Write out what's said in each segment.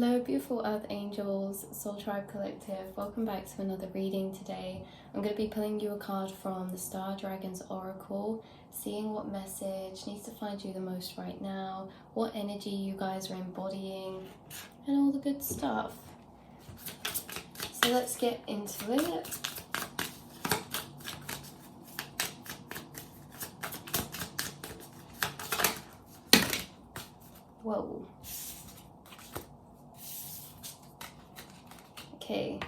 Hello, beautiful Earth Angels, Soul Tribe Collective. Welcome back to another reading today. I'm going to be pulling you a card from the Star Dragons Oracle, seeing what message needs to find you the most right now, what energy you guys are embodying, and all the good stuff. So let's get into it. Whoa. Okay,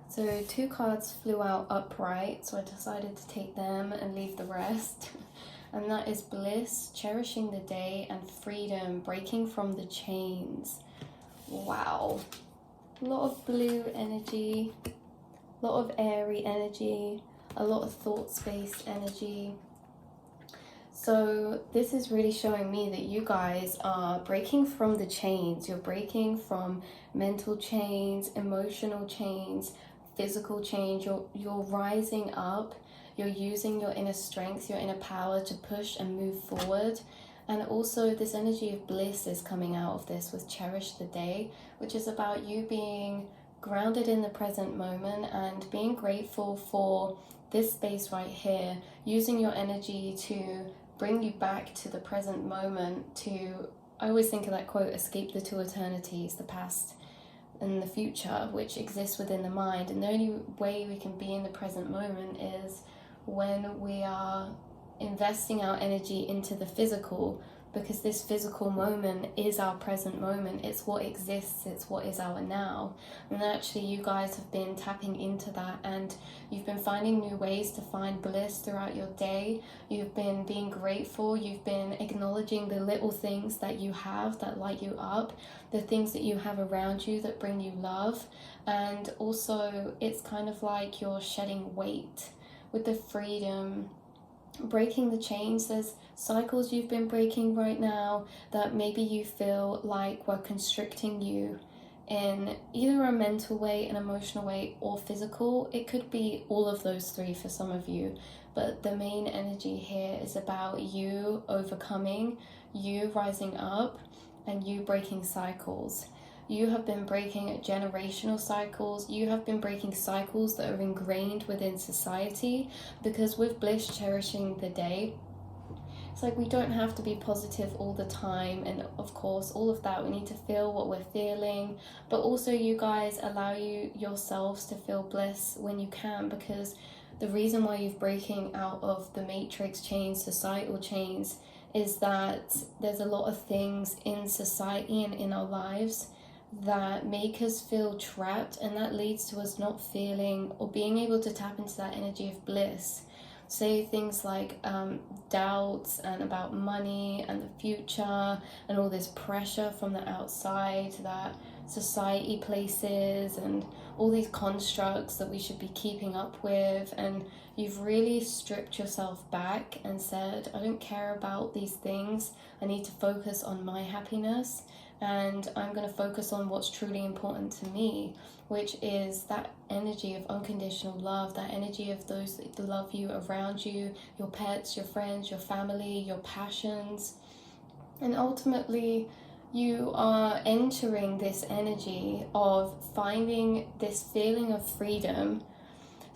so two cards flew out upright, so I decided to take them and leave the rest. And that is bliss, cherishing the day, and freedom, breaking from the chains. Wow. A lot of blue energy, a lot of airy energy, a lot of thought space energy. So this is really showing me that you guys are breaking from the chains. You're breaking from mental chains, emotional chains, physical chains. You're rising up. You're using your inner strength, your inner power to push and move forward. And also this energy of bliss is coming out of this with cherish the day, which is about you being grounded in the present moment and being grateful for this space right here, using your energy to bring you back to the present moment, to, I always think of that quote, escape the two eternities, the past and the future, which exists within the mind. And the only way we can be in the present moment is when we are investing our energy into the physical, because this physical moment is our present moment. It's what exists, it's what is our now. And actually you guys have been tapping into that, and you've been finding new ways to find bliss throughout your day. You've been being grateful, you've been acknowledging the little things that you have that light you up, the things that you have around you that bring you love. And also it's kind of like you're shedding weight with the freedom, breaking the chains. There's cycles you've been breaking right now that maybe you feel like were constricting you in either a mental way, an emotional way, or physical. It could be all of those three for some of you, but the main energy here is about you overcoming, you rising up, and you breaking cycles. You have been breaking generational cycles. You have been breaking cycles that are ingrained within society, because with bliss, cherishing the day, it's like we don't have to be positive all the time. And of course, all of that, we need to feel what we're feeling. But also you guys allow yourselves to feel bliss when you can, because the reason why you're breaking out of the matrix chains, societal chains, is that there's a lot of things in society and in our lives that make us feel trapped, and that leads to us not feeling or being able to tap into that energy of bliss. Say things like doubts and about money and the future and all this pressure from the outside that society places, and all these constructs that we should be keeping up with. And you've really stripped yourself back and said, I don't care about these things. I need to focus on my happiness, and I'm going to focus on what's truly important to me, which is that energy of unconditional love, that energy of those that love you around you, your pets, your friends, your family, your passions. And ultimately, you are entering this energy of finding this feeling of freedom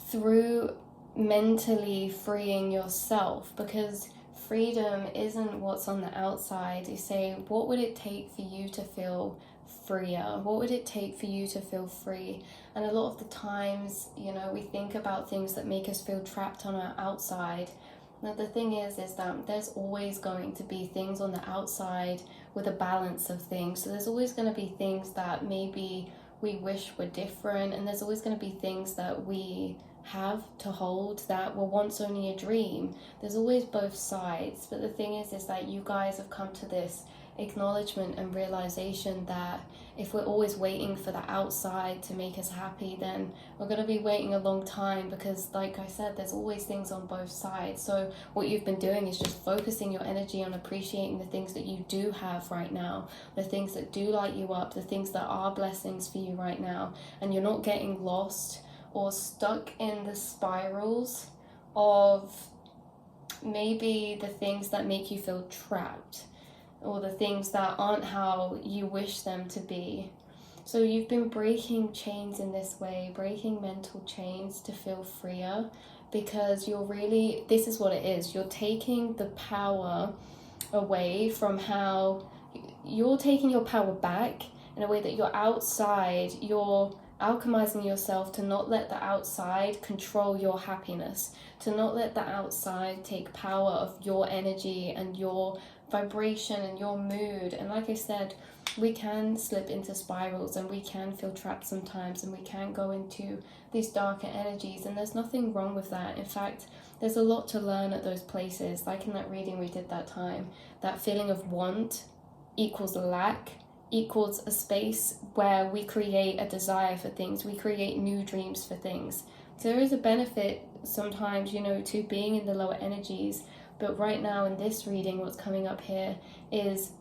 through mentally freeing yourself, because freedom isn't what's on the outside. You say, what would it take for you to feel freer? What would it take for you to feel free? And a lot of the times, we think about things that make us feel trapped on our outside. Now the thing is that there's always going to be things on the outside with a balance of things. So there's always going to be things that maybe we wish were different, and there's always going to be things that we have to hold that were once only a dream. There's always both sides. But the thing is that you guys have come to this acknowledgement and realization that if we're always waiting for the outside to make us happy, then we're going to be waiting a long time, because like I said, there's always things on both sides. So what you've been doing is just focusing your energy on appreciating the things that you do have right now, the things that do light you up, the things that are blessings for you right now, and you're not getting lost or stuck in the spirals of maybe the things that make you feel trapped. or the things that aren't how you wish them to be. So you've been breaking chains in this way, breaking mental chains to feel freer, because you're really, this is what it is, you're taking the power away from how, you're taking your power back in a way that you're outside, you're alchemizing yourself to not let the outside control your happiness, to not let the outside take power of your energy and your vibration and your mood. And like I said, we can slip into spirals and we can feel trapped sometimes, and we can go into these darker energies, and there's nothing wrong with that. In fact, there's a lot to learn at those places. Like in that reading we did that time, that feeling of want equals lack equals a space where we create a desire for things, we create new dreams for things. So there is a benefit sometimes, to being in the lower energies. But right now in this reading, what's coming up here is,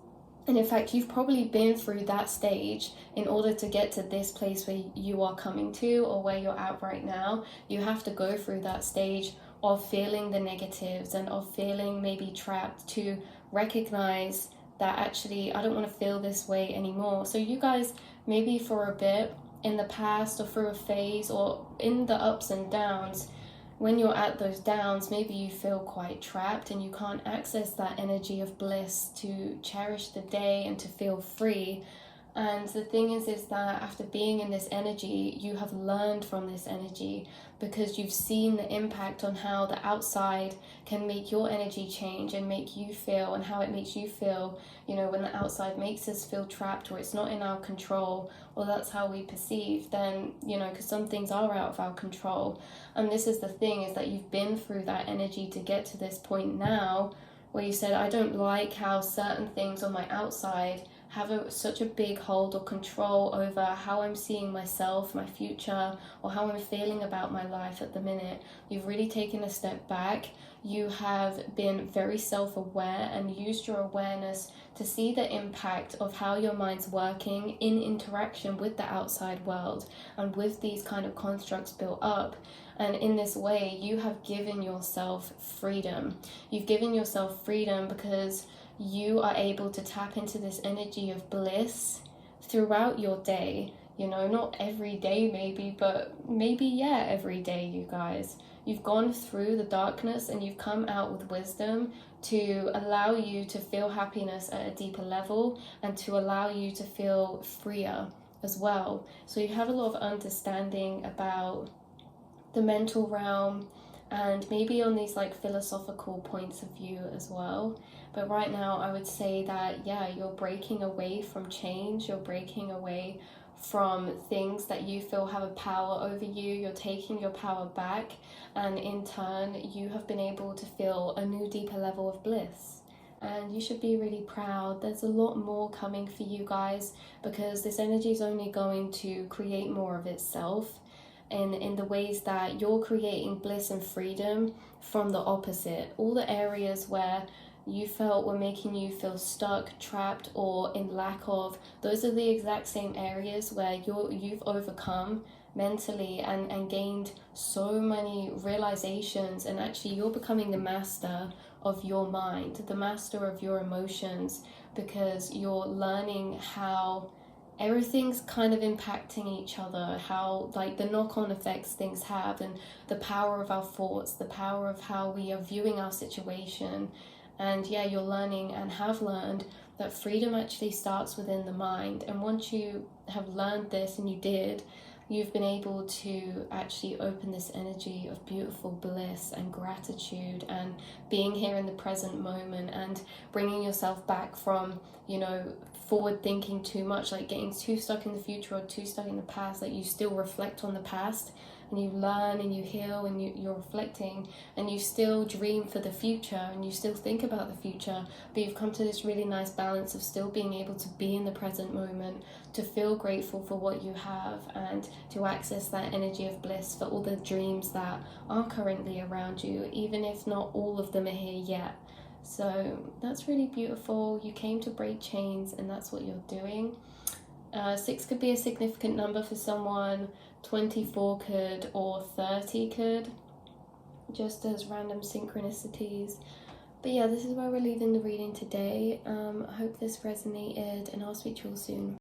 and in fact, you've probably been through that stage in order to get to this place where you are coming to, or where you're at right now. You have to go through that stage of feeling the negatives and of feeling maybe trapped, to recognize that actually I don't want to feel this way anymore. So you guys, maybe for a bit in the past, or through a phase, or in the ups and downs, when you're at those downs, maybe you feel quite trapped and you can't access that energy of bliss to cherish the day and to feel free. And the thing is that after being in this energy, you have learned from this energy, because you've seen the impact on how the outside can make your energy change and make you feel, and how it makes you feel, when the outside makes us feel trapped, or it's not in our control, or that's how we perceive, then, because some things are out of our control. And this is the thing, is that you've been through that energy to get to this point now, where you said, I don't like how certain things on my outside have such a big hold or control over how I'm seeing myself, my future, or how I'm feeling about my life at the minute. You've really taken a step back. You have been very self-aware and used your awareness to see the impact of how your mind's working in interaction with the outside world and with these kind of constructs built up. And in this way, you have given yourself freedom. You've given yourself freedom because you are able to tap into this energy of bliss throughout your day. Not every day maybe, but maybe, every day, you guys. You've gone through the darkness and you've come out with wisdom to allow you to feel happiness at a deeper level, and to allow you to feel freer as well. So you have a lot of understanding about the mental realm, and maybe on these philosophical points of view as well. But right now I would say that, you're breaking away from change, you're breaking away from things that you feel have a power over you, you're taking your power back, and in turn you have been able to feel a new deeper level of bliss. And you should be really proud. There's a lot more coming for you guys, because this energy is only going to create more of itself in the ways that you're creating bliss and freedom from the opposite. All the areas where you felt were making you feel stuck, trapped, or in lack of, those are the exact same areas where you've overcome mentally and gained so many realizations, and actually you're becoming the master of your mind, the master of your emotions, because you're learning how everything's kind of impacting each other, how the knock-on effects things have, and the power of our thoughts, the power of how we are viewing our situation. And you're learning and have learned that freedom actually starts within the mind. And once you have learned this, and you've been able to actually open this energy of beautiful bliss and gratitude, and being here in the present moment, and bringing yourself back from, forward thinking too much, getting too stuck in the future or too stuck in the past, that you still reflect on the past, and you learn and you heal, and you're reflecting, and you still dream for the future, and you still think about the future, but you've come to this really nice balance of still being able to be in the present moment, to feel grateful for what you have, and to access that energy of bliss for all the dreams that are currently around you, even if not all of them are here yet. So that's really beautiful. You came to break chains, and that's what you're doing. 6 could be a significant number for someone, 24 could, or 30 could, just as random synchronicities. But yeah, this is where we're leaving the reading today. I hope this resonated, and I'll speak to you all soon.